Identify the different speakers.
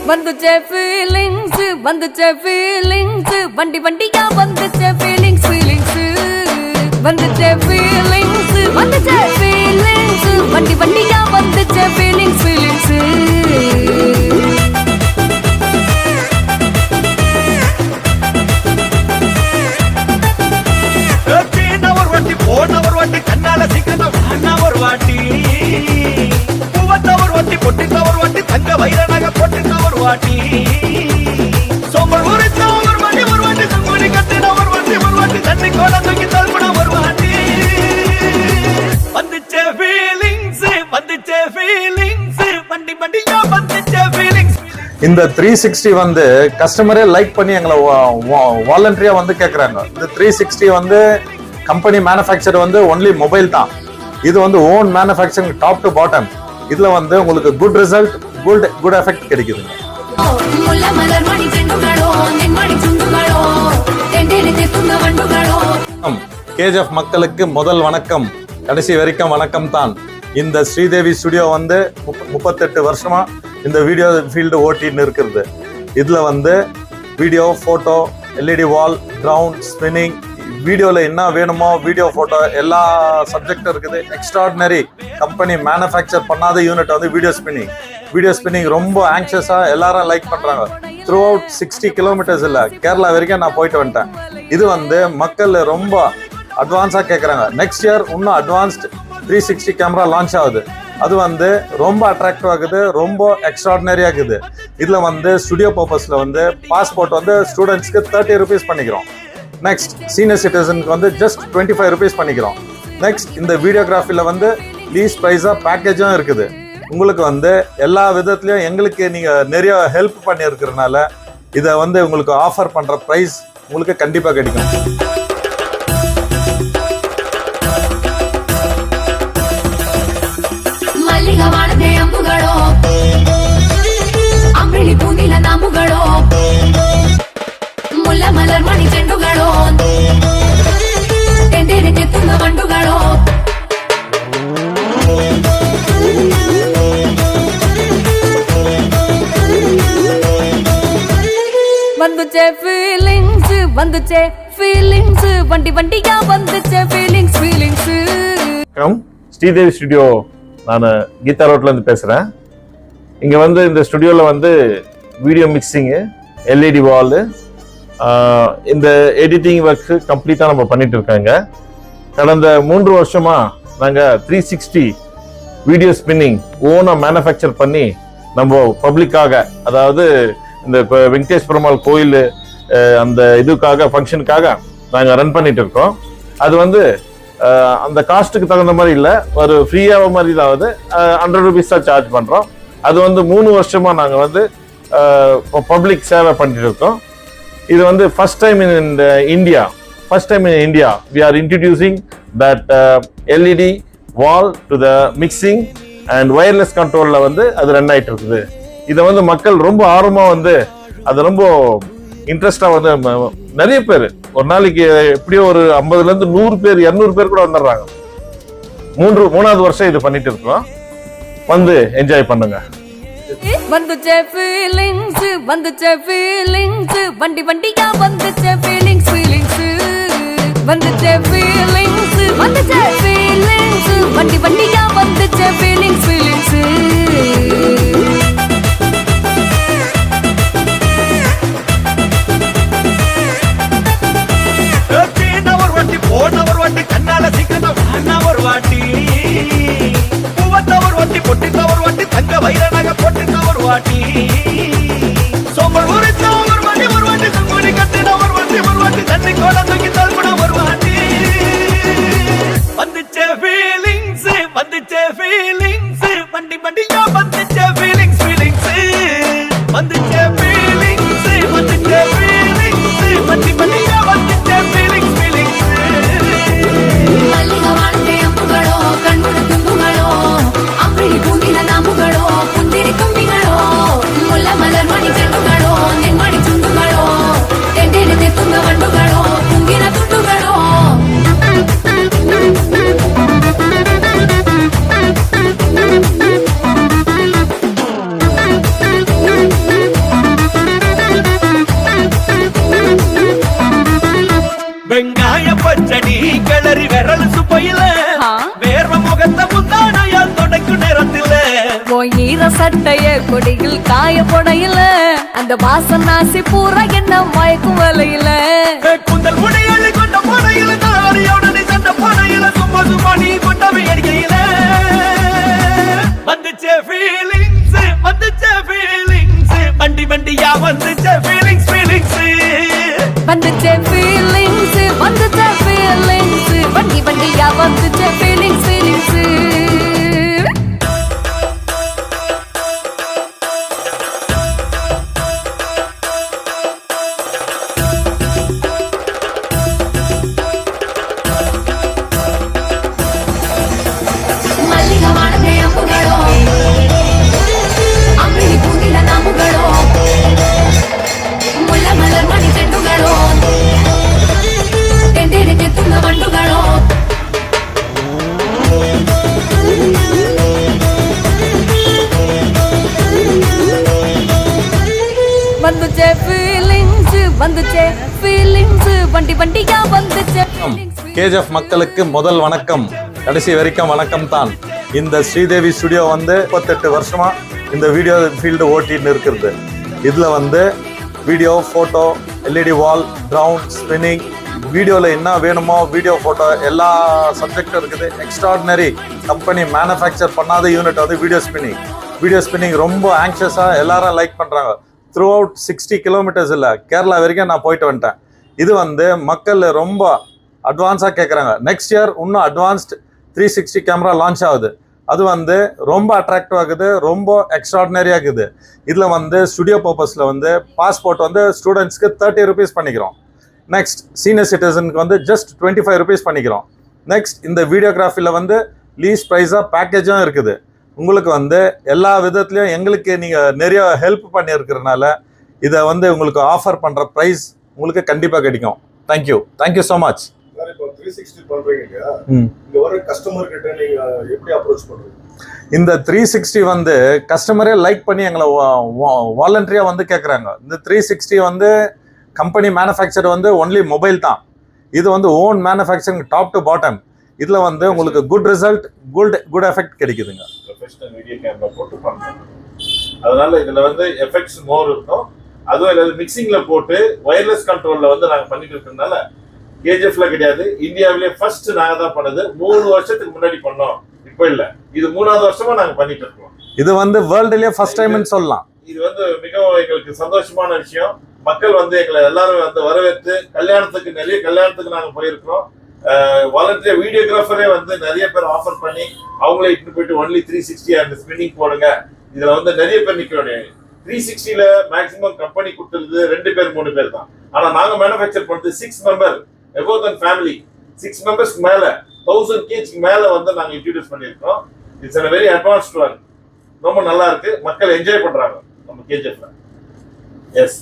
Speaker 1: வந்துச்சே feelings வந்துச்சே feelings வண்டி வண்டியா வந்துச்சே feelings feelings வந்துச்சே feelings வந்துச்சே feelings வண்டி வண்டியா வந்துச்சே ஃபீலிங்ஸ் ஃபீலிங்ஸ்
Speaker 2: போனவர் வாட்டி கண்ணால சிக்கன ஒரு வாட்டி பூவத்தவர் வாட்டி பொட்டித்தவர் வாட்டி தங்க வைரநக பொட்டித்தவர் வாட்டி சோம்பல் உரித்தவர் வாட்டி ஒரு வாட்டி சங்குனி கட்டினவர் வாட்டி தண்ணி கோல தூக்கி தள்ளுன ஒரு வாட்டி வந்துச்சே ஃபீலிங்ஸ் வண்டி வண்டியா வந்துச்சே ஃபீலிங்ஸ்.
Speaker 3: இந்த 360 வந்து கஸ்டமரே லைக் பண்ணி எங்களை வாலண்டரியா வந்து கேக்குறாங்க. இந்த 360 வந்து கம்பெனி மேனுஃபேக்சர் வந்து ஒன்லி மொபைல் தான். இது வந்து own manufacturing top to bottom. இதுல வந்து உங்களுக்கு குட் ரிசல்ட் குட் எஃபெக்ட் கிடைக்குதுங்க. கேஜிஎஃப் மக்களுக்கு முதல் வணக்கம், கடைசி வரைக்கும் வணக்கம் தான். இந்த ஸ்ரீதேவி ஸ்டுடியோ வந்து 38 வருஷமா இந்த வீடியோ ஃபீல்டு ஓட்டின்னு இருக்கிறது. இதுல வந்து வீடியோ, போட்டோ, எல்இடி வால், கிரவுண்ட், ஸ்பின்னிங், வீடியோல என்ன வேணுமோ வீடியோ, போட்டோ எல்லா சப்ஜெக்டும் இருக்குது. எக்ஸ்ட்ராடினரி கம்பெனி மேனுஃபேக்சர் பண்ணாத யூனிட் வந்து வீடியோ ஸ்பின்னிங் ரொம்ப ஆங்ஷியஸா எல்லாரும் லைக் பண்றாங்க. த்ரூ அவுட் 60 கிலோமீட்டர்ஸ் இல்ல, கேரளா வரைக்கும் நான் போயிட்டு வந்துட்டேன். இது வந்து மக்கள் ரொம்ப அட்வான்ஸா கேட்கறாங்க. நெக்ஸ்ட் இயர் இன்னும் அட்வான்ஸ்ட் 360 கேமரா லான்ச் ஆகுது. அது வந்து ரொம்ப அட்ராக்டிவ் ஆகுது, ரொம்ப எக்ஸ்ட்ராடினரியா இருக்குது. இதுல வந்து ஸ்டுடியோ பர்பஸ்ல வந்து பாஸ்போர்ட் வந்து ஸ்டூடெண்ட்ஸ்க்கு 30 rupees பண்ணிக்கிறோம். நெக்ஸ்ட் சீனியர் சிட்டிசனுக்கு வந்து ஜஸ்ட் 25 rupees பண்ணிக்கிறோம். நெக்ஸ்ட் இந்த வீடியோகிராஃபில வந்து லீஸ் ப்ரைஸா பேக்கேஜும் இருக்குது. உங்களுக்கு வந்து எல்லா விதத்துலயும் எங்களுக்கு நீங்க நிறைய ஹெல்ப் பண்ணி இருக்கிறதுனால இதை வந்து உங்களுக்கு ஆஃபர் பண்ற பிரைஸ் உங்களுக்கு கண்டிப்பா கிடைக்கும்.
Speaker 1: வந்துச்சே ஃபீலிங்ஸ் வந்துச்சே ஃபீலிங்ஸ் வண்டி வண்டியா வந்துச்சே ஃபீலிங்ஸ் ஃபீலிங்ஸ்.
Speaker 4: ஸ்ரீதேவி ஸ்டுடியோ, நான் கீதா ரோட்ல இருந்து பேசுறேன். இங்க வந்து இந்த ஸ்டுடியோல வந்து வீடியோ மிக்சிங்கு, எல்இடி வால், இந்த எடிட்டிங் ஒர்க் கம்ப்ளீட்டா நம்ம பண்ணிட்டு இருக்காங்க. கடந்த 3 வருஷமா நாங்க 360 வீடியோ ஸ்பின்னிங் ஓனா மேனுஃபேக்சர் பண்ணி நம்ம பப்ளிக்காக, அதாவது இந்த வெங்கடேஷ் பெருமாள் கோயில் அந்த இதுக்காக ஃபங்க்ஷனுக்காக நாங்க ரன் பண்ணிட்டு இருக்கோம். அது வந்து அந்த காஸ்ட்டுக்கு தகுந்த மாதிரி இல்லை, ஒரு ஃப்ரீயாக மாதிரி தான். 100 rupees தான் சார்ஜ் பண்றோம். அது வந்து 3 வருஷமா நாங்க வந்து பப்ளிக் சேவை பண்ணிட்டு இருக்கோம். இது வந்து first time in India we are introducing that LED wall to the mixing and wireless controlல வந்து அது ரன் ஆயிட்டு இருக்குது. இதை வந்து மக்கள் ரொம்ப ஆர்வமா வந்து அது ரொம்ப இன்ட்ரெஸ்டா வந்து நிறைய பேர் ஒரு நாளைக்கு எப்படியோ ஒரு 50ல இருந்து 100 பேர் 200 பேர் கூட வந்துடுறாங்க. 3வது வருஷம் இது பண்ணிட்டு இருக்கோம். வந்து என்ஜாய் பண்ணுங்க.
Speaker 1: வந்துச்சே ஃபீலிங்ஸ் வண்டி வண்டியா வந்துச்சே ஃபீலிங்ஸ் ஃபீலிங்ஸ் வந்துச்சே ஃபீலிங்ஸ் வண்டி வண்டியா வந்துச்சே ஃபீலிங்ஸ் ஃபீலிங்ஸ்.
Speaker 2: போனவர் வாட்டி கண்ணால சிக்கன ஒரு வாட்டி பூவத்தவர் வாட்டி பொட்டித்தவர் வாட்டி தங்க வைரநக பொட்டித்தவர் வாட்டி சோம்பல் உரித்தவர் வாட்டி ஒரு வாட்டி சங்குனி கட்டினவர் வாட்டி தண்ணி கோல தூக்கி தள்ளுன ஒரு வாட்டி வந்துச்சே ஃபீலிங்ஸ் வண்டி வண்டியா வந்துச்சே ஃபீலிங்ஸ் ஃபீலிங்ஸ் வந்துச்சே ஃபீலிங்ஸ் வண்டி வண்டியா வந்துச்சே ஃபீலிங்ஸ் ஃபீலிங்ஸ்.
Speaker 1: கண்ணுட தும்புகளோ அம்பளி பூங்கில நாமுகளோ புந்திரி தும்பிகளோ முல்ல மலர் மணி செண்டுகளோ நென்மணி சுண்டுகளோ தெண்டெடுத்து துங்க வண்டுகளோ புங்கின துண்டுகளோ
Speaker 5: சட்டைய கொடியில் காய போடையில அந்த வாசம் நாசி பூரா என்ன மயக்கும் வலையில
Speaker 2: குந்தல் முடியலை கொண்ட போனையில தாரியோடனே சண்ட போனையில சும்மா சும்மா நீ கொண்டவை அடிக்கையில வந்துச்சே ஃபீலிங்ஸ் வண்டி வண்டியா வந்துச்சே ஃபீலிங்ஸ்
Speaker 5: வந்துச்சே ஃபீலிங்ஸ் வந்துச்சே ஃபீலிங்ஸ் வண்டி வண்டியா வந்துச்சே ஃபீலிங்ஸ்
Speaker 1: ಮಲ್ಲಿಗೆ ಮಾಡದೆ ಅಂಬುಗಳೋ ಅಂಗಡಿ ಕೂದಿನ ನಾಮುಗಳೋ ಮುಲ್ಲ ಮಲರ್ ಮಣಿ ಚೆಂಡುಗಳೋ ತೆಂಡೆಡೆ ತುಂಗ ಮಂಡುಗಳೋ
Speaker 5: வந்துச்சே ஃபீலிங்ஸ் வண்டி வண்டியா வந்துச்சே
Speaker 3: கேஜிஎஃப் மக்களுக்கு முதல் வணக்கம், கடைசி வரைக்கும் வணக்கம் தான். இந்த ஸ்ரீதேவி ஸ்டுடியோ வந்து 38 வருஷமா இந்த வீடியோ ஃபீல்டு ஓட்டின்னு இருக்கிறது. இதில் வந்து வீடியோ, ஃபோட்டோ, எல்இடி வால், ட்ரவுன், ஸ்பின்னிங், வீடியோவில் என்ன வேணுமோ வீடியோ, ஃபோட்டோ எல்லா சப்ஜெக்டும் இருக்குது. எக்ஸ்ட்ராடினரி கம்பெனி மேனுஃபேக்சர் பண்ணாத யூனிட் வந்து வீடியோ ஸ்பின்னிங் ரொம்ப ஆங்ஷியஸாக எல்லாரும் லைக் பண்ணுறாங்க. த்ரூ அவுட் 60 கிலோமீட்டர்ஸ் இல்லை, கேரளா வரைக்கும் நான் போயிட்டு வந்துட்டேன். இது வந்து மக்கள் ரொம்ப அட்வான்ஸாக கேட்குறாங்க. நெக்ஸ்ட் இயர் இன்னும் அட்வான்ஸ்ட் 360 கேமரா லான்ச் ஆகுது. அது வந்து ரொம்ப அட்ராக்டிவ் ஆகுது, ரொம்ப எக்ஸ்ட்ராடினரியாக இருக்குது. இதில் வந்து ஸ்டுடியோ பர்பஸில் வந்து பாஸ்போர்ட் வந்து ஸ்டூடெண்ட்ஸ்க்கு 30 ருபீஸ் பண்ணிக்கிறோம். நெக்ஸ்ட் சீனியர் சிட்டிசனுக்கு வந்து ஜஸ்ட் 25 ருபீஸ் பண்ணிக்கிறோம். நெக்ஸ்ட் இந்த வீடியோகிராஃபியில் வந்து லீஸ் ப்ரைஸாக பேக்கேஜும் இருக்குது. உங்களுக்கு வந்து எல்லா விதத்துலையும் எங்களுக்கு நீங்கள் நிறைய ஹெல்ப் பண்ணியிருக்கிறதுனால இதை வந்து உங்களுக்கு ஆஃபர் பண்ணுற ப்ரைஸ் உங்களுக்கு கண்டிப்பாக கிடைக்கும். Thank you so much.
Speaker 6: இப்போ 360 பண்றீங்க இல்லையா? இங்க வர கஸ்டமர் கிட்ட நீங்க எப்படி அப்ரோச் பண்றீங்க?
Speaker 3: இந்த 360 வந்து கஸ்டமரே லைக் பண்ணி எங்களை வாலண்டரியா வந்து கேட்குறாங்க. இந்த 360 வந்து கம்பெனி மேனுஃபேக்சர் வந்து ஒன்லி மொபைல் தான். இது வந்து own manufacturing top to bottom. இதுல வந்து உங்களுக்கு குட் ரிசல்ட், குட் எஃபெக்ட் கிடைக்குதுங்க.
Speaker 4: ப்ரொஃபஷனல் வீடியோ கேமரா போட்டு பண்றோம். அதனால இதுல வந்து எஃபெக்ட்ஸ் மோர் இருக்கும். அதுவும் இல்லாத மிக்சிங்ல போட்டு வயர்லெஸ் கண்ட்ரோல்ல வந்து நாங்க பண்ணிட்டு இருக்கறதுனால கேஜிஎஃப்ல கிடையாது, இந்தியாவிலே ஃபர்ஸ்ட் நாங்க தான் பண்ணது. 3 வருஷத்துக்கு முன்னாடி பண்ணோம், இப்போ இல்ல. இது 3வது வருஷமா நாங்க பண்ணிட்டு இருக்கோம்.
Speaker 3: இது வந்து வேர்ல்டுலயே ஃபர்ஸ்ட் டைம்னு சொல்லலாம்.
Speaker 4: இது வந்து மிகவும் எங்களுக்கு சந்தோஷமான விஷயம். மக்கள் வந்து எங்களை எல்லாரும் வந்து வரவேற்று நிறைய கல்யாணத்துக்கு நாங்க போயிருக்கிறோம். வாலண்டியர் வீடியோகிராஃபரே வந்து நிறைய பேர் ஆஃபர் பண்ணி அவங்களே இட்டு போயிட்டு ஒன்லி 360 அண்ட் ஸ்பின்னிங் போடுங்க. இதுல வந்து நிறைய பேர் நிக்கிறோம். 360ல மேக்ஸிமம் கம்பெனி கொடுத்துருது 2 பேர் 3 பேர் தான். ஆனா நாங்க மேனுஃபேக்சர் பண்றது 6 மெம்பர் above than family, 6 மெம்பர்ஸ்க்கு மேல 1000 kg மேல வந்து நாங்க இன்ட்ரோடியூஸ் பண்ணிருக்கோம். It's a very advanced one. ரொம்ப நல்லா இருக்கு, மக்கள் என்ஜாய் பண்றாங்க நம்ம கேஜிஎஃப்ல. எஸ்